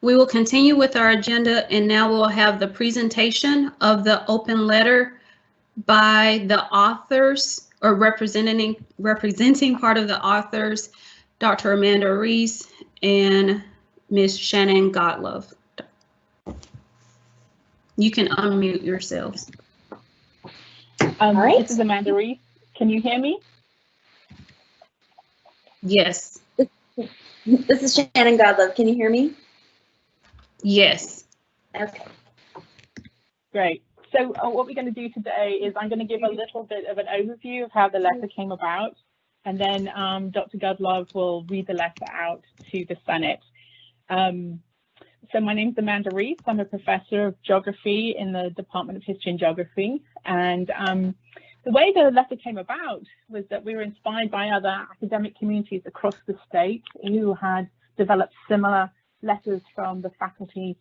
We will continue with our agenda, and now we'll have the presentation of the open letter by the authors, or representing part of the authors, Dr. Amanda Reese and Ms. Shannon Godlove. You can unmute yourselves. This is Amanda Reese. Can you hear me? Yes. This is Shannon Godlove. Can you hear me? Yes. Okay. Great. So what we're going to do today is I'm going to give a little bit of an overview of how the letter came about, and then Dr. Godlove will read the letter out to the Senate. So my name is Amanda Reese. I'm a professor of geography in the Department of History and Geography. And the way the letter came about was that we were inspired by other academic communities across the state who had developed similar letters from the faculty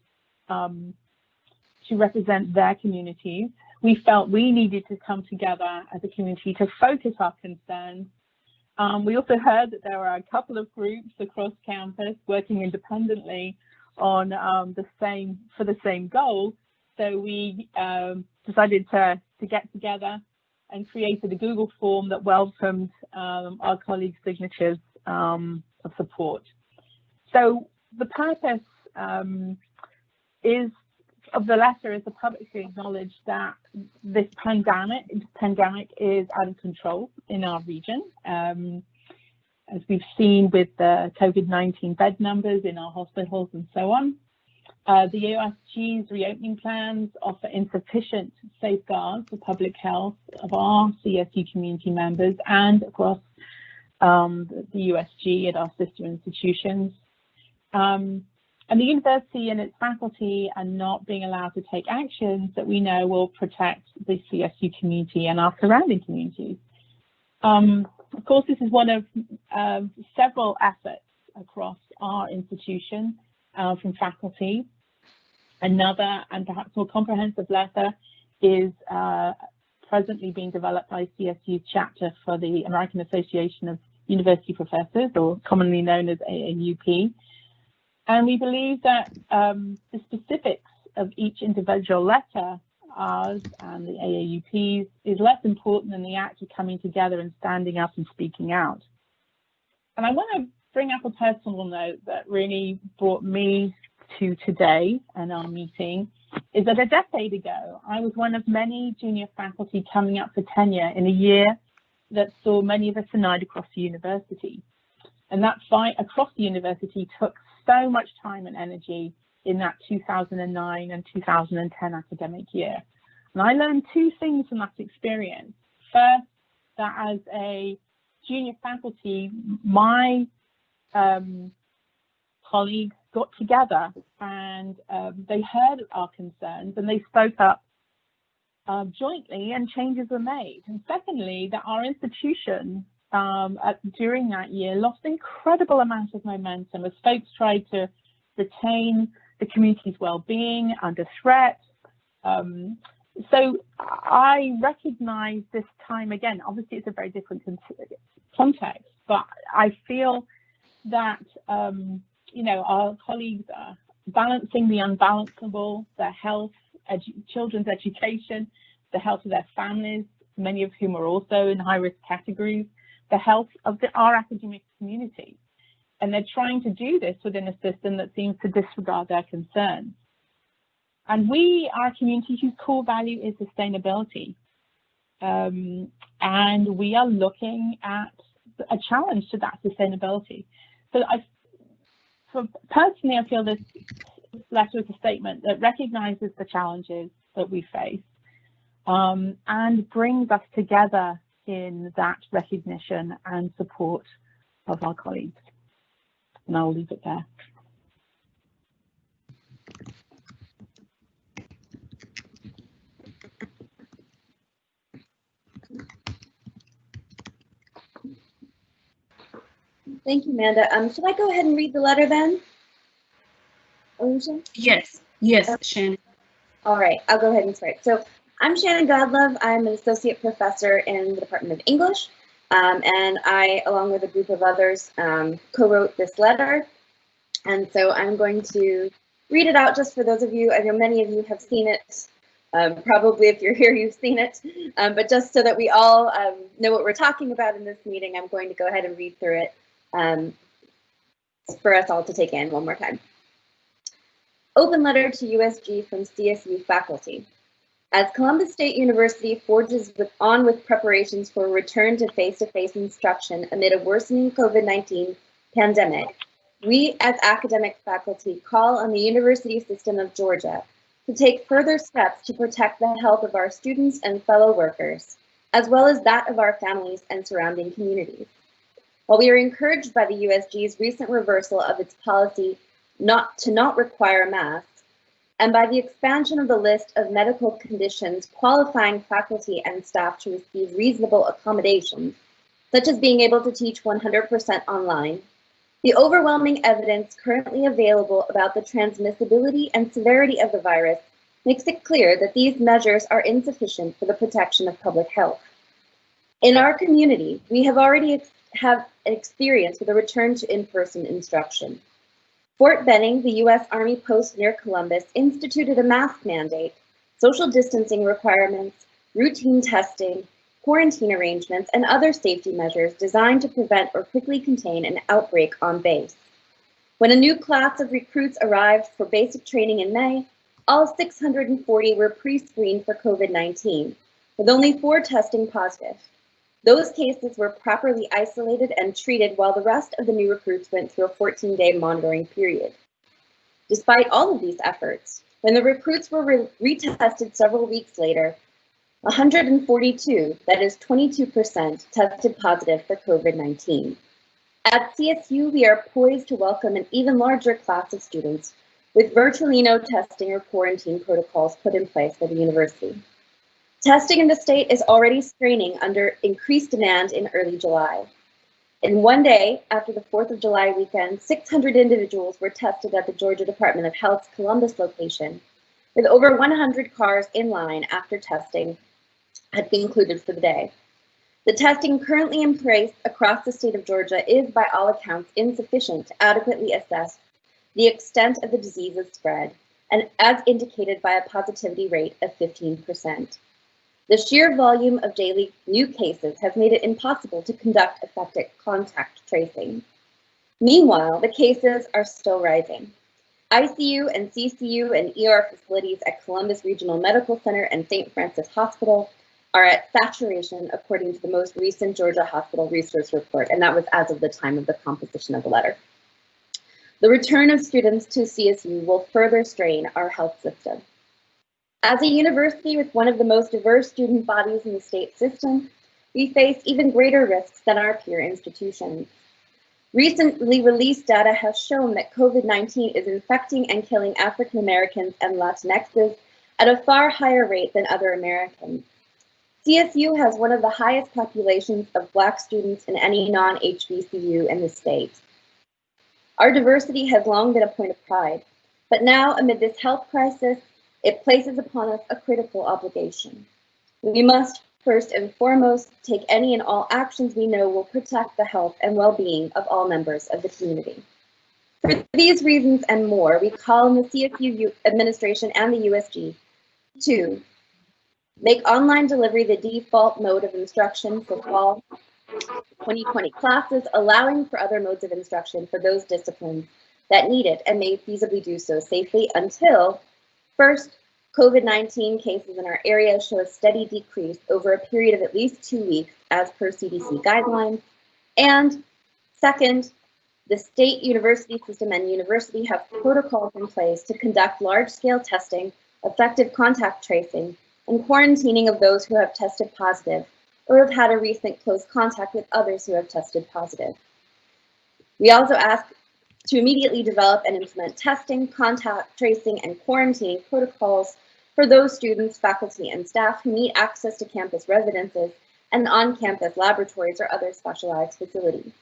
to represent their communities. We felt we needed to come together as a community to focus our concerns. We also heard that there were a couple of groups across campus working independently on the same goal. So we decided to get together and created a Google form that welcomed our colleagues' signatures of support. So the purpose of the letter is to publicly acknowledge that this pandemic is out of control in our region. As we've seen with the COVID-19 bed numbers in our hospitals and so on. The USG's reopening plans offer insufficient safeguards for public health of our CSU community members and across the USG at our sister institutions. And the university and its faculty are not being allowed to take actions that we know will protect the CSU community and our surrounding communities. Of course, this is one of several efforts across our institution from faculty. Another and perhaps more comprehensive letter is presently being developed by CSU's chapter for the American Association of University Professors, or commonly known as AAUP. And we believe that the specifics of each individual letter, ours and the AAUP's, is less important than the act of coming together and standing up and speaking out. And I want to bring up a personal note that really brought me to today and our meeting, is that a decade ago, I was one of many junior faculty coming up for tenure in a year that saw many of us denied across the university. And that fight across the university took so much time and energy in that 2009 and 2010 academic year. And I learned two things from that experience. First, that as a junior faculty, my colleagues got together and they heard our concerns and they spoke up jointly, and changes were made. And secondly, that our institution during that year lost incredible amounts of momentum as folks tried to retain the community's well-being under threat. So I recognize this time again, obviously it's a very different context, but I feel that you know, our colleagues are balancing the unbalanceable, their health, children's education, the health of their families, many of whom are also in high-risk categories, the health of our academic community. And they're trying to do this within a system that seems to disregard their concerns. And we are a community whose core value is sustainability. And we are looking at a challenge to that sustainability. So personally, I feel this letter is a statement that recognizes the challenges that we face and brings us together in that recognition and support of our colleagues. And I'll leave it there. Thank you, Amanda. Should I go ahead and read the letter then? Alicia? Yes, Shannon. All right, I'll go ahead and start. So I'm Shannon Godlove. I'm an associate professor in the Department of English. And I, along with a group of others, co-wrote this letter. And so I'm going to read it out just for those of you. I know many of you have seen it. Probably if you're here, you've seen it. But just so that we all know what we're talking about in this meeting, I'm going to go ahead and read through it for us all to take in one more time. Open letter to USG from CSU faculty. As Columbus State University forges on with preparations for a return to face-to-face instruction amid a worsening COVID-19 pandemic, we as academic faculty call on the University System of Georgia to take further steps to protect the health of our students and fellow workers, as well as that of our families and surrounding communities. While we are encouraged by the USG's recent reversal of its policy not to require masks, and by the expansion of the list of medical conditions qualifying faculty and staff to receive reasonable accommodations, such as being able to teach 100% online, the overwhelming evidence currently available about the transmissibility and severity of the virus makes it clear that these measures are insufficient for the protection of public health. In our community, we have already have experience with a return to in-person instruction. Fort Benning, the U.S. Army post near Columbus, instituted a mask mandate, social distancing requirements, routine testing, quarantine arrangements, and other safety measures designed to prevent or quickly contain an outbreak on base. When a new class of recruits arrived for basic training in May, all 640 were pre-screened for COVID-19, with only 4 testing positive. Those cases were properly isolated and treated while the rest of the new recruits went through a 14-day monitoring period. Despite all of these efforts, when the recruits were retested several weeks later, 142, that is 22%, tested positive for COVID-19. At CSU, we are poised to welcome an even larger class of students with virtually no testing or quarantine protocols put in place by the university. Testing in the state is already straining under increased demand in early July. In one day, after the 4th of July weekend, 600 individuals were tested at the Georgia Department of Health's Columbus location, with over 100 cars in line after testing had been concluded for the day. The testing currently in place across the state of Georgia is, by all accounts, insufficient to adequately assess the extent of the disease's spread, and as indicated by a positivity rate of 15%. The sheer volume of daily new cases has made it impossible to conduct effective contact tracing. Meanwhile, the cases are still rising. ICU and CCU and ER facilities at Columbus Regional Medical Center and St. Francis Hospital are at saturation, according to the most recent Georgia Hospital Resource Report, and that was as of the time of the composition of the letter. The return of students to CSU will further strain our health system. As a university with one of the most diverse student bodies in the state system, we face even greater risks than our peer institutions. Recently released data has shown that COVID-19 is infecting and killing African Americans and Latinxes at a far higher rate than other Americans. CSU has one of the highest populations of Black students in any non-HBCU in the state. Our diversity has long been a point of pride, but now amid this health crisis, it places upon us a critical obligation. We must first and foremost take any and all actions we know will protect the health and well-being of all members of the community. For these reasons and more, we call on the CSU administration and the USG to make online delivery the default mode of instruction for fall 2020 classes, allowing for other modes of instruction for those disciplines that need it and may feasibly do so safely until, first, COVID-19 cases in our area show a steady decrease over a period of at least 2 weeks as per CDC guidelines, and second, the state university system and university have protocols in place to conduct large-scale testing, effective contact tracing, and quarantining of those who have tested positive or have had a recent close contact with others who have tested positive. We also ask to immediately develop and implement testing, contact tracing, and quarantining protocols for those students, faculty, and staff who need access to campus residences and on-campus laboratories or other specialized facilities.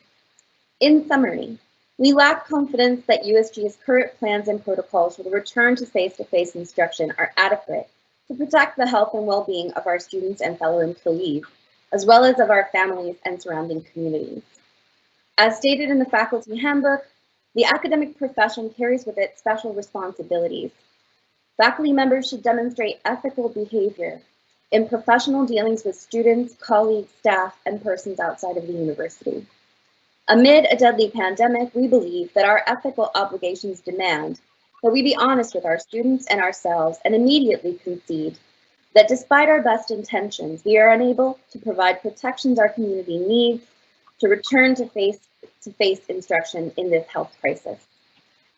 In summary, we lack confidence that USG's current plans and protocols for the return to face-to-face instruction are adequate to protect the health and well-being of our students and fellow employees, as well as of our families and surrounding communities. As stated in the faculty handbook, The academic profession carries with it special responsibilities. Faculty members should demonstrate ethical behavior in professional dealings with students, colleagues, staff, and persons outside of the university. Amid a deadly pandemic, we believe that our ethical obligations demand that we be honest with our students and ourselves and immediately concede that despite our best intentions, we are unable to provide protections our community needs to return to face instruction in this health crisis.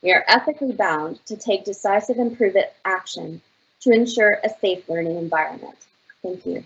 We are ethically bound to take decisive and prudent action to ensure a safe learning environment. Thank you.